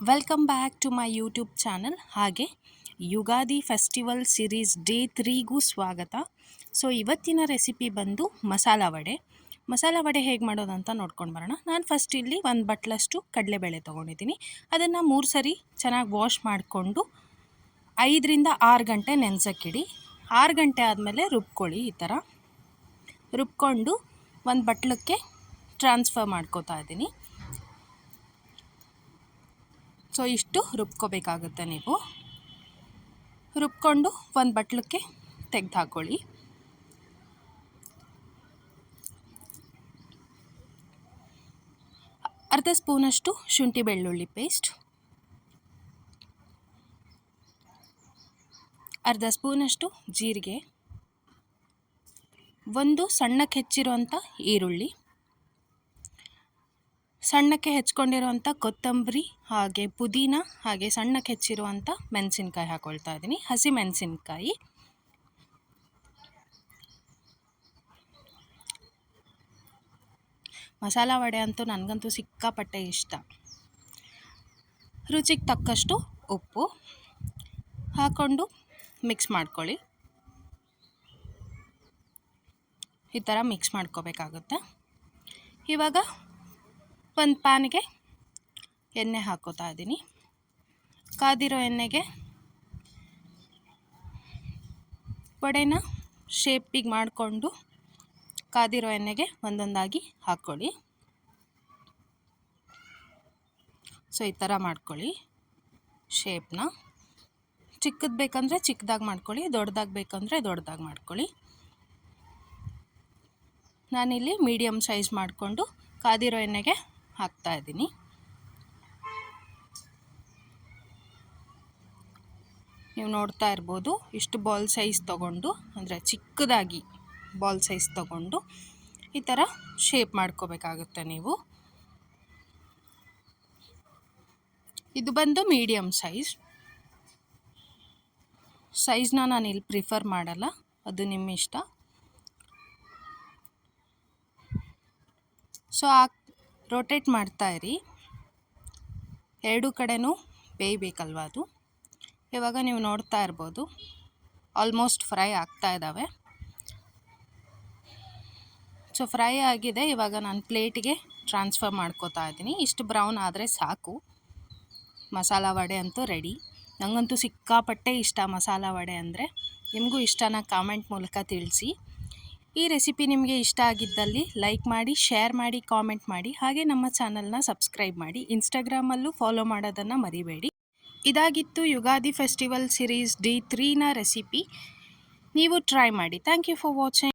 Welcome back to my YouTube channel. ಹಾಗೆ Ugadi festival series day 3ಗೂ ಸ್ವಾಗತ. ಸೊ ಇವತ್ತಿನ ರೆಸಿಪಿ ಬಂದು ಮಸಾಲ ವಡೆ ಹೇಗೆ ಮಾಡೋದಂತ ನೋಡ್ಕೊಂಡು ಬರೋಣ. ನಾನು ಫಸ್ಟ್ ಇಲ್ಲಿ ಒಂದು ಬಟ್ಲಷ್ಟು ಕಡಲೆಬೇಳೆ ತೊಗೊಂಡಿದ್ದೀನಿ. ಅದನ್ನು 3 ಸರಿ ಚೆನ್ನಾಗಿ ವಾಶ್ ಮಾಡಿಕೊಂಡು 5ರಿಂದ 6 ಗಂಟೆ ನೆನೆಸಕ್ಕಿಡಿ. 6 ಗಂಟೆ ಆದಮೇಲೆ ರುಬ್ಕೊಳ್ಳಿ. ಈ ಥರ ರುಬ್ಕೊಂಡು ಒಂದು ಬಟ್ಲಕ್ಕೆ ಟ್ರಾನ್ಸ್ಫರ್ ಮಾಡ್ಕೋತಾ ಇದ್ದೀನಿ. ಸೊ ಇಷ್ಟು ರುಬ್ಕೋಬೇಕಾಗುತ್ತೆ. ನೀವು ರುಬ್ಕೊಂಡು ಒಂದು ಬಟ್ಲಕ್ಕೆ ತೆಗೆದು ಹಾಕ್ಕೊಳ್ಳಿ. ಅರ್ಧ ಸ್ಪೂನಷ್ಟು ಶುಂಠಿ ಬೆಳ್ಳುಳ್ಳಿ ಪೇಸ್ಟ್, ಅರ್ಧ ಸ್ಪೂನಷ್ಟು ಜೀರಿಗೆ, ಒಂದು ಸಣ್ಣಕ್ಕೆ ಹೆಚ್ಚಿರುವಂಥ ಈರುಳ್ಳಿ, ಸಣ್ಣಕ್ಕೆ ಹೆಚ್ಕೊಂಡಿರುವಂಥ ಕೊತ್ತಂಬರಿ, ಹಾಗೆ ಪುದೀನ, ಹಾಗೆ ಸಣ್ಣಕ್ಕೆ ಹೆಚ್ಚಿರುವಂಥ ಮೆಣಸಿನ್ಕಾಯಿ ಹಾಕ್ಕೊಳ್ತಾ ಇದ್ದೀನಿ, ಹಸಿ ಮೆಣಸಿನ್ಕಾಯಿ. ಮಸಾಲ ವಡೆ ಅಂತೂ ನನಗಂತೂ ಸಿಕ್ಕಾಪಟ್ಟೆ ಇಷ್ಟ. ರುಚಿಗೆ ತಕ್ಕಷ್ಟು ಉಪ್ಪು ಹಾಕ್ಕೊಂಡು ಮಿಕ್ಸ್ ಮಾಡ್ಕೊಳ್ಳಿ. ಈ ಥರ ಮಿಕ್ಸ್ ಮಾಡ್ಕೋಬೇಕಾಗುತ್ತೆ. ಇವಾಗ ಒಂದು ಪ್ಯಾನ್ಗೆ ಎಣ್ಣೆ ಹಾಕೋತಾ ಇದ್ದೀನಿ. ಕಾದಿರೋ ಎಣ್ಣೆಗೆ ವಡೆನ ಶೇಪಿಗೆ ಮಾಡಿಕೊಂಡು ಕಾದಿರೋ ಎಣ್ಣೆಗೆ ಒಂದೊಂದಾಗಿ ಹಾಕ್ಕೊಳ್ಳಿ. ಸೊ ಈ ಥರ ಮಾಡ್ಕೊಳ್ಳಿ ಶೇಪ್ನ. ಚಿಕ್ಕದು ಬೇಕಂದರೆ ಚಿಕ್ಕದಾಗಿ ಮಾಡ್ಕೊಳ್ಳಿ, ದೊಡ್ಡದಾಗಿ ಬೇಕಂದರೆ ದೊಡ್ಡದಾಗಿ ಮಾಡ್ಕೊಳ್ಳಿ. ನಾನಿಲ್ಲಿ ಮೀಡಿಯಮ್ ಸೈಜ್ ಮಾಡಿಕೊಂಡು ಕಾದಿರೋ ಎಣ್ಣೆಗೆ ಹಾಕ್ತಾ ಇದ್ದೀನಿ. ನೀವು ನೋಡ್ತಾ ಇರ್ಬೋದು, ಇಷ್ಟು ಬಾಲ್ ಸೈಜ್ ತೊಗೊಂಡು, ಅಂದರೆ ಚಿಕ್ಕದಾಗಿ ಬಾಲ್ ಸೈಜ್ ತೊಗೊಂಡು ಈ ಥರ ಶೇಪ್ ಮಾಡ್ಕೋಬೇಕಾಗುತ್ತೆ ನೀವು. ಇದು ಬಂದು ಮೀಡಿಯಮ್ ಸೈಜ್ನ ನಾನು ಇಲ್ಲಿ ಪ್ರಿಫರ್ ಮಾಡಲ್ಲ, ಅದು ನಿಮ್ಮ ಇಷ್ಟ. ಸೊ ರೊಟೇಟ್ ಮಾಡ್ತಾ ಇರಿ, ಎರಡೂ ಕಡೆನೂ ಬೇಯಬೇಕಲ್ವ ಅದು. ಇವಾಗ ನೀವು ನೋಡ್ತಾ ಇರ್ಬೋದು, ಆಲ್ಮೋಸ್ಟ್ ಫ್ರೈ ಆಗ್ತಾ ಇದ್ದಾವೆ. ಸೊ ಫ್ರೈ ಆಗಿದೆ. ಇವಾಗ ನಾನು ಪ್ಲೇಟಿಗೆ ಟ್ರಾನ್ಸ್ಫರ್ ಮಾಡ್ಕೋತಾ ಇದ್ದೀನಿ. ಇಷ್ಟು ಬ್ರೌನ್ ಆದರೆ ಸಾಕು. ಮಸಾಲ ವಡೆ ಅಂತೂ ರೆಡಿ. ನನಗಂತೂ ಸಿಕ್ಕಾಪಟ್ಟೆ ಇಷ್ಟ ಮಸಾಲ ವಡೆ ಅಂದರೆ. ನಿಮಗೂ ಇಷ್ಟನ ಕಾಮೆಂಟ್ ಮೂಲಕ ತಿಳಿಸಿ. ಈ ರೆಸಿಪಿ ನಿಮಗೆ ಇಷ್ಟ ಆಗಿದ್ದಲ್ಲಿ ಲೈಕ್ ಮಾಡಿ, ಶೇರ್ ಮಾಡಿ, ಕಾಮೆಂಟ್ ಮಾಡಿ. ಹಾಗೆ ನಮ್ಮ ಚಾನಲ್ನ ಸಬ್ಸ್ಕ್ರೈಬ್ ಮಾಡಿ. ಇನ್ಸ್ಟಾಗ್ರಾಮಲ್ಲೂ ಫಾಲೋ ಮಾಡೋದನ್ನು ಮರಿಬೇಡಿ. ಇದಾಗಿತ್ತು ಯುಗಾದಿ ಫೆಸ್ಟಿವಲ್ ಸಿರೀಸ್ ಡೇ 3ನ ರೆಸಿಪಿ. ನೀವು ಟ್ರೈ ಮಾಡಿ. Thank you for watching.